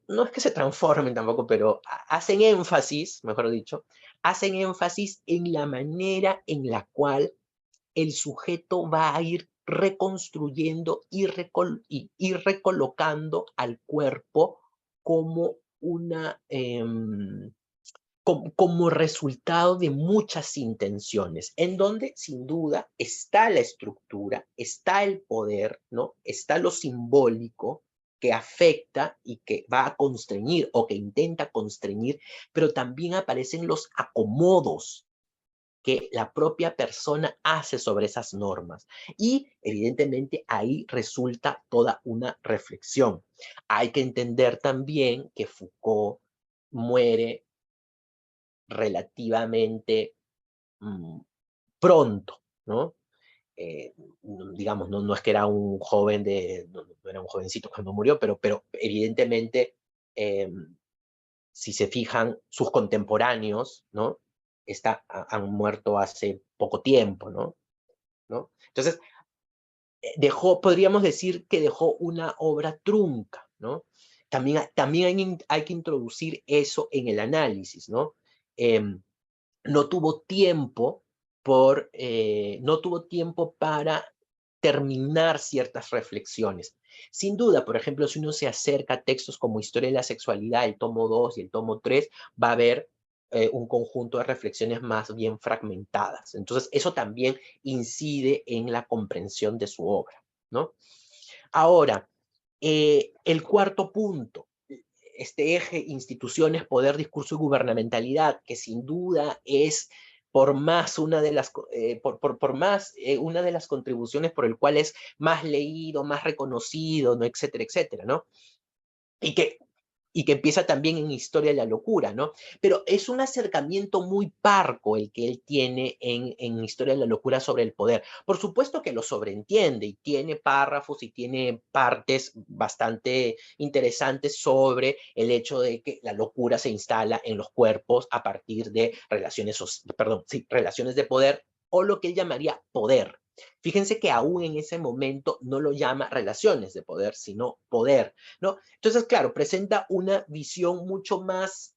no es que se transformen tampoco, pero hacen énfasis, mejor dicho, hacen énfasis en la manera en la cual el sujeto va a ir reconstruyendo y recolocando al cuerpo como como resultado de muchas intenciones, en donde sin duda está la estructura, está el poder, ¿no? Está lo simbólico que afecta y que va a constreñir o que intenta constreñir, pero también aparecen los acomodos que la propia persona hace sobre esas normas. Y evidentemente ahí resulta toda una reflexión. Hay que entender también que Foucault muere relativamente pronto, ¿no? Digamos, no es que era un joven no era un jovencito cuando murió, pero evidentemente, eh, si se fijan, sus contemporáneos, ¿no? Han muerto hace poco tiempo, ¿no? Entonces, podríamos decir que dejó una obra trunca, ¿no? También hay que introducir eso en el análisis, ¿no? No tuvo tiempo no tuvo tiempo para terminar ciertas reflexiones. Sin duda, por ejemplo, si uno se acerca a textos como Historia de la Sexualidad, el tomo 2 y el tomo 3, va a haber un conjunto de reflexiones más bien fragmentadas. Entonces, eso también incide en la comprensión de su obra, ¿no? Ahora, el cuarto punto, este eje instituciones, poder, discurso y gubernamentalidad, que sin duda es por más una de las, por más una de las contribuciones por el cual es más leído, más reconocido, ¿no? Etcétera, etcétera, ¿no? Y que, y que empieza también en Historia de la Locura, ¿no? Pero es un acercamiento muy parco el que él tiene en Historia de la Locura sobre el poder. Por supuesto que lo sobreentiende y tiene párrafos y tiene partes bastante interesantes sobre el hecho de que la locura se instala en los cuerpos a partir de relaciones de poder o lo que él llamaría poder. Fíjense que aún en ese momento no lo llama relaciones de poder, sino poder, ¿no? Entonces, claro, presenta una visión mucho más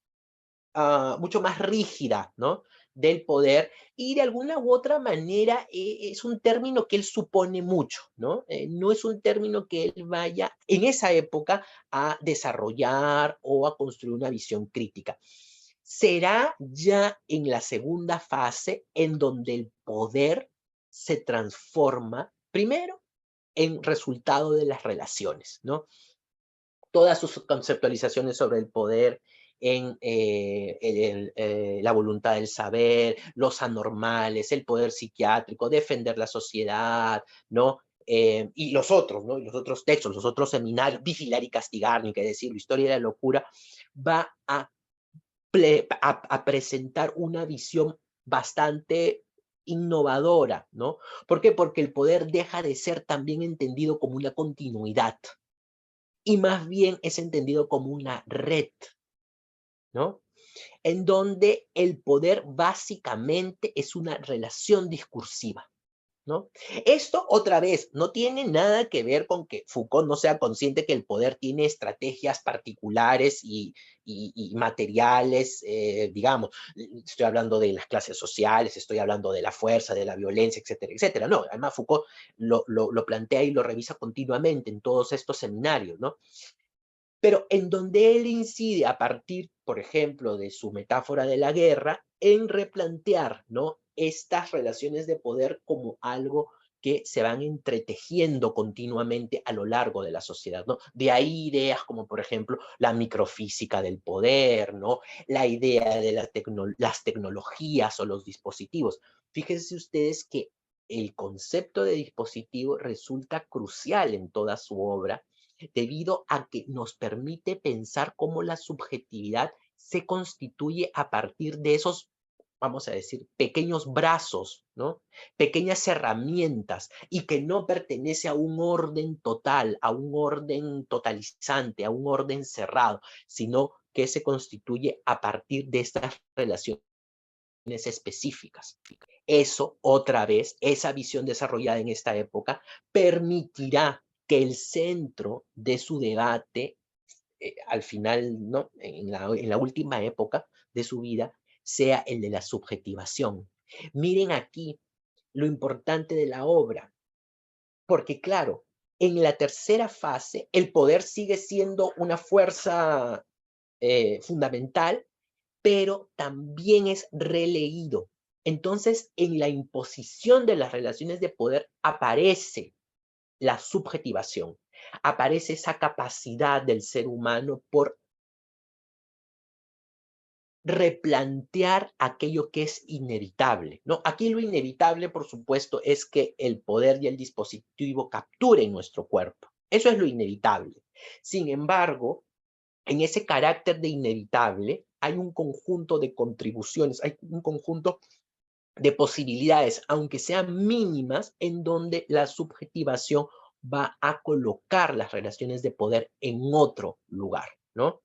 rígida, ¿no? Del poder y de alguna u otra manera es un término que él supone mucho, ¿no? No es un término que él vaya en esa época a desarrollar o a construir una visión crítica. Será ya en la segunda fase en donde el poder se transforma primero en resultado de las relaciones, ¿no? Todas sus conceptualizaciones sobre el poder en la voluntad del saber, los anormales, el poder psiquiátrico, defender la sociedad, ¿no? Y los otros, ¿no? Y los otros textos, los otros seminarios, vigilar y castigar, ni qué decir, la historia de la locura, va a presentar una visión bastante innovadora, ¿no? ¿Por qué? Porque el poder deja de ser también entendido como una continuidad, y más bien es entendido como una red, ¿no? En donde el poder básicamente es una relación discursiva, ¿no? Esto, otra vez, no tiene nada que ver con que Foucault no sea consciente que el poder tiene estrategias particulares y materiales, digamos, estoy hablando de las clases sociales, estoy hablando de la fuerza, de la violencia, etcétera, etcétera. No, además Foucault lo plantea y lo revisa continuamente en todos estos seminarios, ¿no? Pero en donde él incide a partir, por ejemplo, de su metáfora de la guerra, en replantear, ¿no? Estas relaciones de poder como algo que se van entretejiendo continuamente a lo largo de la sociedad, ¿no? De ahí ideas como, por ejemplo, la microfísica del poder, ¿no? La idea de las tecnologías o los dispositivos. Fíjense ustedes que el concepto de dispositivo resulta crucial en toda su obra, debido a que nos permite pensar cómo la subjetividad se constituye a partir de esos, vamos a decir, pequeños brazos, ¿no? Pequeñas herramientas y que no pertenece a un orden total, a un orden totalizante, a un orden cerrado, sino que se constituye a partir de estas relaciones específicas. Eso, otra vez, esa visión desarrollada en esta época, permitirá que el centro de su debate, al final, ¿no? En la última época de su vida, sea el de la subjetivación. Miren aquí lo importante de la obra, porque claro, en la tercera fase, el poder sigue siendo una fuerza fundamental, pero también es releído. Entonces, en la imposición de las relaciones de poder aparece la subjetivación, aparece esa capacidad del ser humano por replantear aquello que es inevitable, ¿no? Aquí lo inevitable, por supuesto, es que el poder y el dispositivo capturen nuestro cuerpo. Eso es lo inevitable. Sin embargo, en ese carácter de inevitable hay un conjunto de contribuciones, hay un conjunto de posibilidades, aunque sean mínimas, en donde la subjetivación va a colocar las relaciones de poder en otro lugar, ¿no?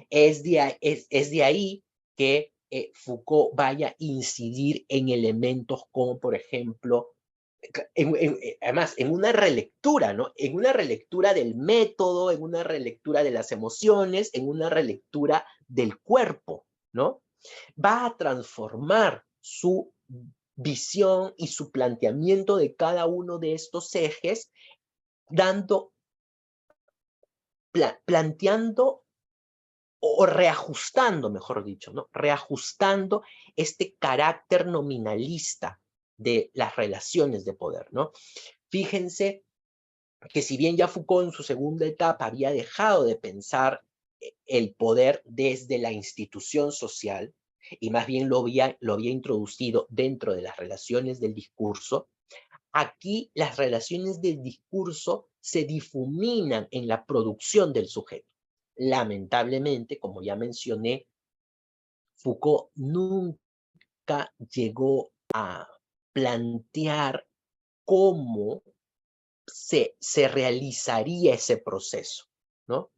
Es de ahí que Foucault vaya a incidir en elementos como, por ejemplo, además, en una relectura, ¿no? En una relectura del método, en una relectura de las emociones, en una relectura del cuerpo, ¿no? Va a transformar su visión y su planteamiento de cada uno de estos ejes, dando, planteando o reajustando, mejor dicho, ¿no? Reajustando este carácter nominalista de las relaciones de poder, ¿no? Fíjense que si bien ya Foucault en su segunda etapa había dejado de pensar el poder desde la institución social y más bien lo había introducido dentro de las relaciones del discurso, aquí las relaciones del discurso se difuminan en la producción del sujeto. Lamentablemente, como ya mencioné, Foucault nunca llegó a plantear cómo se realizaría ese proceso, ¿no?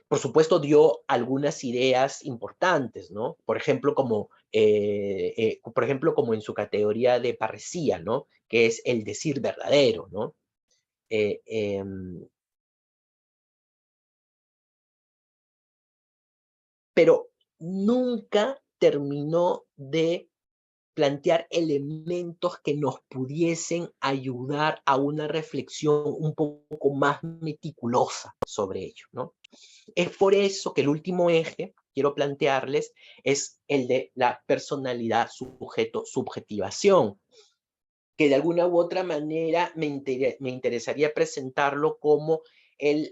Por supuesto, dio algunas ideas importantes, ¿no? Por ejemplo, como en su categoría de parresía, ¿no? Que es el decir verdadero, ¿no? Eh, eh, pero nunca terminó de plantear elementos que nos pudiesen ayudar a una reflexión un poco más meticulosa sobre ello, ¿no? Es por eso que el último eje, quiero plantearles, es el de la personalidad sujeto-subjetivación, que de alguna u otra manera me interesaría presentarlo como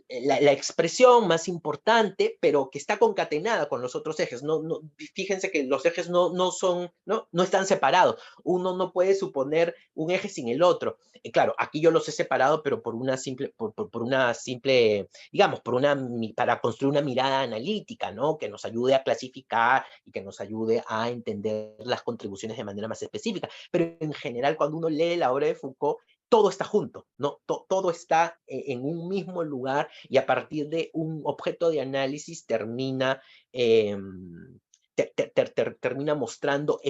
la expresión más importante, pero que está concatenada con los otros ejes. Fíjense que los ejes no están separados. Uno no puede suponer un eje sin el otro. Claro, aquí yo los he separado, pero por una simple, digamos, para construir una mirada analítica, ¿no? Que nos ayude a clasificar y que nos ayude a entender las contribuciones de manera más específica. Pero en general, cuando uno lee la obra de Foucault, todo está junto, ¿no? Todo está en un mismo lugar y a partir de un objeto de análisis eh, termina mostrando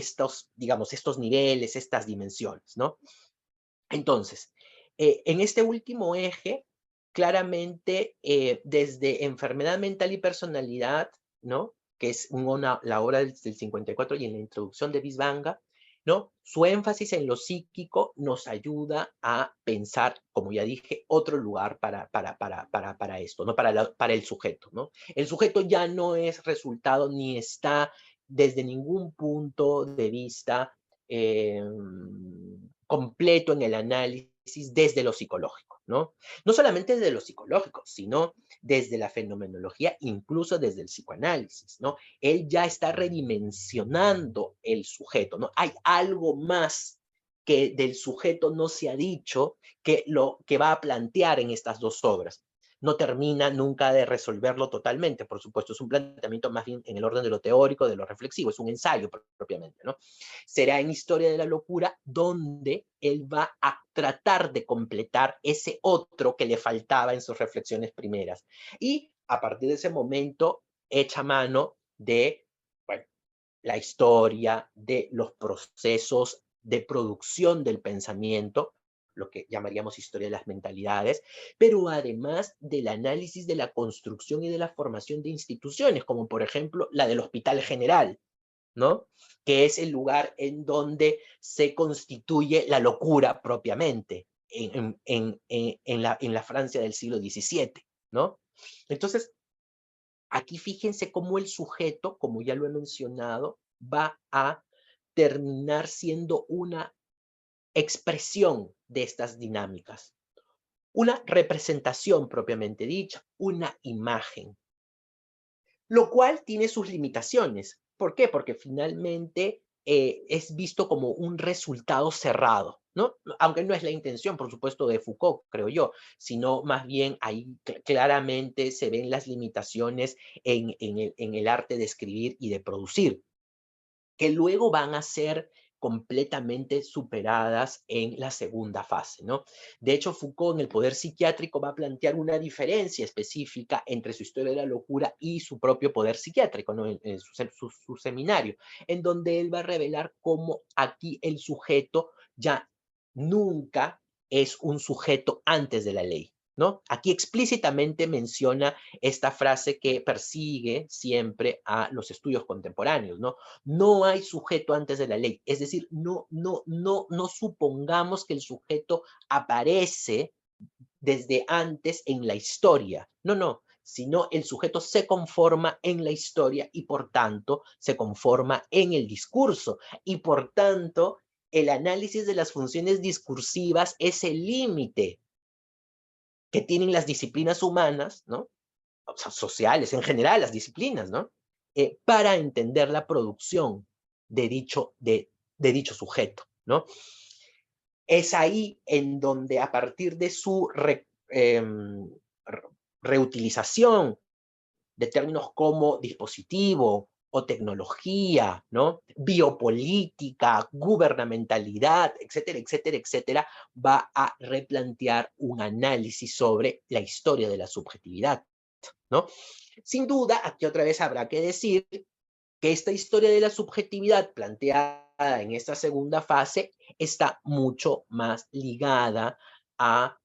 digamos, estos niveles, estas dimensiones, ¿no? Entonces, en este último eje, claramente, desde enfermedad mental y personalidad, ¿no? Que es la obra del 54 y en la introducción de Bisbanga, ¿no? Su énfasis en lo psíquico nos ayuda a pensar, como ya dije, otro lugar para esto, ¿no? Para el sujeto, ¿no? El sujeto ya no es resultado ni está desde ningún punto de vista eh, completo en el análisis desde lo psicológico, ¿no? No solamente desde lo psicológico, sino desde la fenomenología, incluso desde el psicoanálisis, ¿no? Él ya está redimensionando el sujeto, ¿no? Hay algo más que del sujeto no se ha dicho que lo que va a plantear en estas dos obras. No termina nunca de resolverlo totalmente, por supuesto, es un planteamiento más bien en el orden de lo teórico, de lo reflexivo, es un ensayo propiamente, ¿no? Será en Historia de la Locura donde él va a tratar de completar ese otro que le faltaba en sus reflexiones primeras. Y a partir de ese momento echa mano de, bueno, la historia, de los procesos de producción del pensamiento, lo que llamaríamos historia de las mentalidades, pero además del análisis de la construcción y de la formación de instituciones, como por ejemplo la del Hospital General, ¿no? Que es el lugar en donde se constituye la locura propiamente, en la Francia del siglo XVII, ¿no? Entonces, Aquí fíjense cómo el sujeto, como ya lo he mencionado, va a terminar siendo una expresión de estas dinámicas, una representación propiamente dicha, una imagen, lo cual tiene sus limitaciones. ¿Por qué? Porque finalmente es visto como un resultado cerrado, ¿no? Aunque no es la intención, por supuesto, de Foucault, creo yo, sino más bien ahí claramente se ven las limitaciones en el arte de escribir y de producir, que luego van a ser completamente superadas en la segunda fase, ¿no? De hecho, Foucault en El poder psiquiátrico va a plantear una diferencia específica entre su historia de la locura y su propio poder psiquiátrico, ¿no? En su seminario, en donde él va a revelar cómo aquí el sujeto ya nunca es un sujeto antes de la ley, ¿no? Aquí explícitamente menciona esta frase que persigue siempre a los estudios contemporáneos, ¿no? No hay sujeto antes de la ley. Es decir, no supongamos que el sujeto aparece desde antes en la historia. No, no, sino el sujeto se conforma en la historia y por tanto se conforma en el discurso. Y por tanto, el análisis de las funciones discursivas es el límite que tienen las disciplinas humanas, ¿no? O sea, sociales, en general, las disciplinas, ¿no? Para entender la producción de dicho sujeto, ¿no? Es ahí en donde a partir de su reutilización de términos como dispositivo o tecnología, ¿no? Biopolítica, gubernamentalidad, etcétera, etcétera, etcétera, va a replantear un análisis sobre la historia de la subjetividad, ¿no? Sin duda, aquí otra vez habrá que decir que esta historia de la subjetividad planteada en esta segunda fase está mucho más ligada a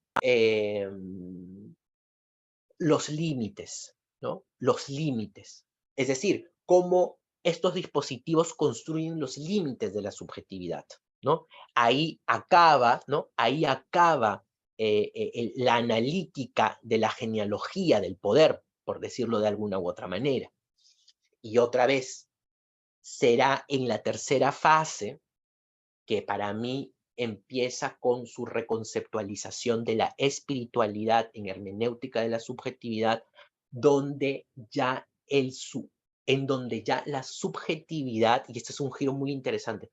los límites, ¿no? Los límites. Es decir, cómo estos dispositivos construyen los límites de la subjetividad, ¿no? Ahí acaba, ¿no? Ahí acaba la analítica de la genealogía del poder, por decirlo de alguna u otra manera. Y otra vez, será en la tercera fase que para mí empieza con su reconceptualización de la espiritualidad en hermenéutica de la subjetividad, donde ya en donde ya la subjetividad, y este es un giro muy interesante,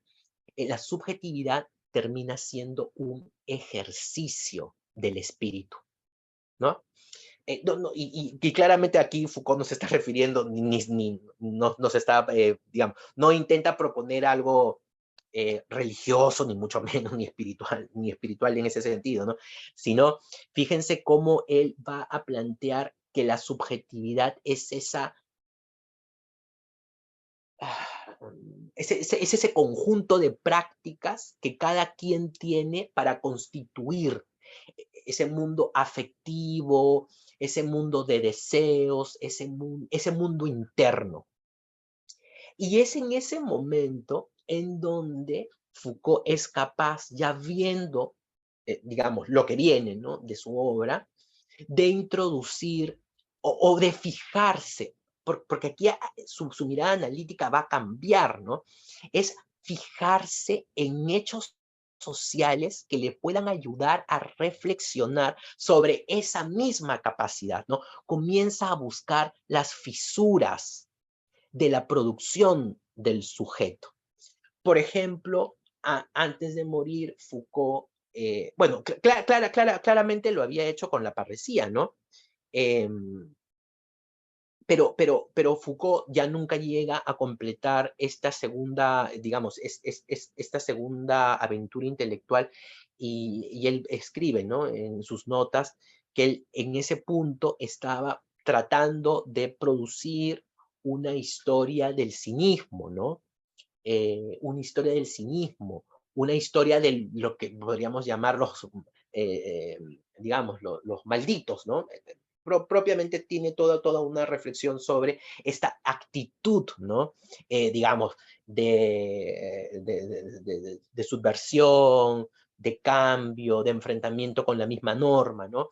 la subjetividad termina siendo un ejercicio del espíritu, ¿no? Y claramente aquí Foucault no se está refiriendo, no se está, digamos, no intenta proponer algo religioso, ni mucho menos, ni espiritual en ese sentido, ¿no? Sino, fíjense cómo él va a plantear que la subjetividad es es ese conjunto de prácticas que cada quien tiene para constituir ese mundo afectivo, ese mundo de deseos, ese mundo interno. Y es en ese momento en donde Foucault es capaz, ya viendo, digamos, lo que viene, ¿no?, de su obra, de introducir o de fijarse, porque aquí su mirada analítica va a cambiar, ¿no? Es fijarse en hechos sociales que le puedan ayudar a reflexionar sobre esa misma capacidad, ¿no? Comienza a buscar las fisuras de la producción del sujeto. Por ejemplo, antes de morir, Foucault, bueno, claramente lo había hecho con la parresía, ¿no? Eh, pero Foucault ya nunca llega a completar esta segunda, digamos, esta segunda aventura intelectual y él escribe, ¿no?, en sus notas que él en ese punto estaba tratando de producir una historia del cinismo, ¿no? Una historia del cinismo, una historia de lo que podríamos llamar digamos, los malditos, ¿no? Propiamente tiene toda una reflexión sobre esta actitud, ¿no? Digamos, de subversión, de cambio, de enfrentamiento con la misma norma, ¿no?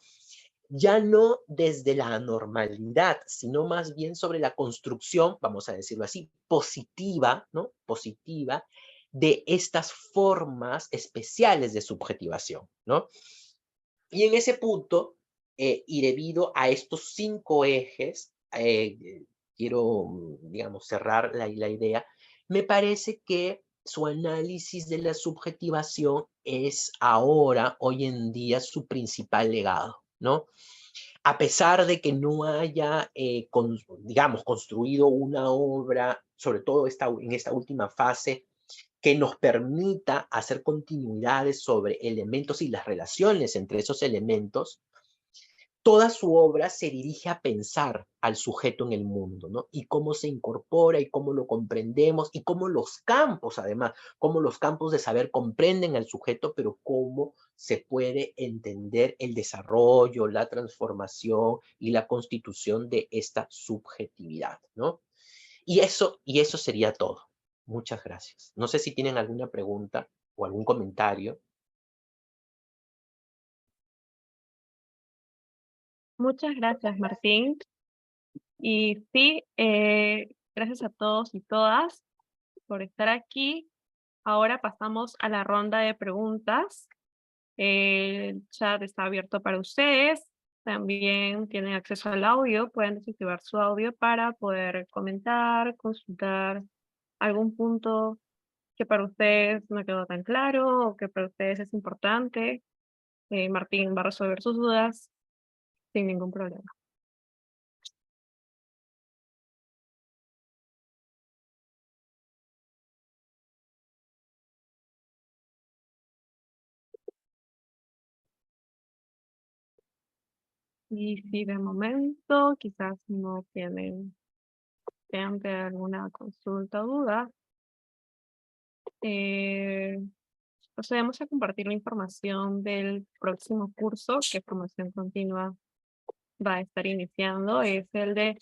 ya no desde la normalidad, sino más bien sobre la construcción, vamos a decirlo así, positiva, ¿no? Positiva de estas formas especiales de subjetivación, ¿no? Y en ese punto, y debido a estos 5 ejes, quiero, digamos, cerrar la idea, me parece que su análisis de la subjetivación es ahora, hoy en día, su principal legado, ¿no? A pesar de que no haya, digamos, construido una obra, sobre todo en esta última fase, que nos permita hacer continuidades sobre elementos y las relaciones entre esos elementos, toda su obra se dirige a pensar al sujeto en el mundo, ¿no? Y cómo se incorpora y cómo lo comprendemos y cómo los campos, además, cómo los campos de saber comprenden al sujeto, pero cómo se puede entender el desarrollo, la transformación y la constitución de esta subjetividad, ¿no? Y eso sería todo. Muchas gracias. No sé si tienen alguna pregunta o algún comentario. Muchas gracias, Martín. Y sí, gracias a todos y todas por estar aquí. Ahora pasamos a la ronda de preguntas. El chat está abierto para ustedes. También tienen acceso al audio. Pueden desactivar su audio para poder comentar, consultar algún punto que para ustedes no quedó tan claro o que para ustedes es importante. Martín va a resolver sus dudas sin ningún problema. Y si de momento quizás no tengan alguna consulta o duda, eh, procedemos a compartir la información del próximo curso que Formación Continua va a estar iniciando. Es el de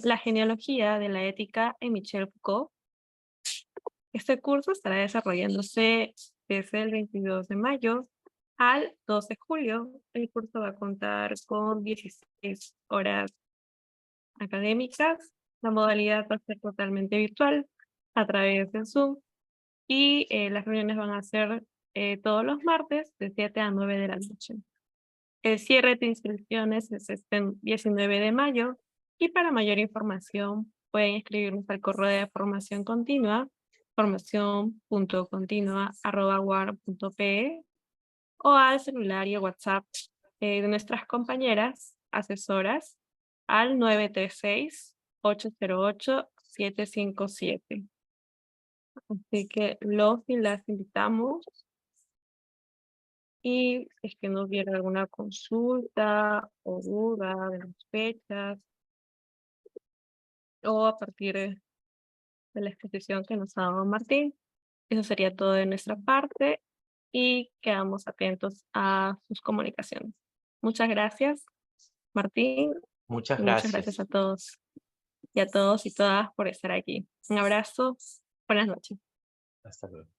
la genealogía de la ética en Michel Foucault. Este curso estará desarrollándose desde el 22 de mayo al 2 de julio. El curso va a contar con 16 horas académicas. La modalidad va a ser totalmente virtual a través de Zoom y las reuniones van a ser todos los martes de 7 a 9 de la noche. El cierre de inscripciones es este 19 de mayo y para mayor información pueden escribirnos al correo de formación continua, formación.continua@war.pe o al celular y WhatsApp de nuestras compañeras asesoras al 936-808-757. Así que los y las invitamos y si es que no hubiera alguna consulta o duda de las fechas o a partir de la exposición que nos ha dado Martín, eso sería todo de nuestra parte y quedamos atentos a sus comunicaciones. Muchas gracias, Martín, Muchas y muchas gracias gracias. a todos y a todos y todas por estar aquí. Un abrazo, buenas noches. Hasta luego.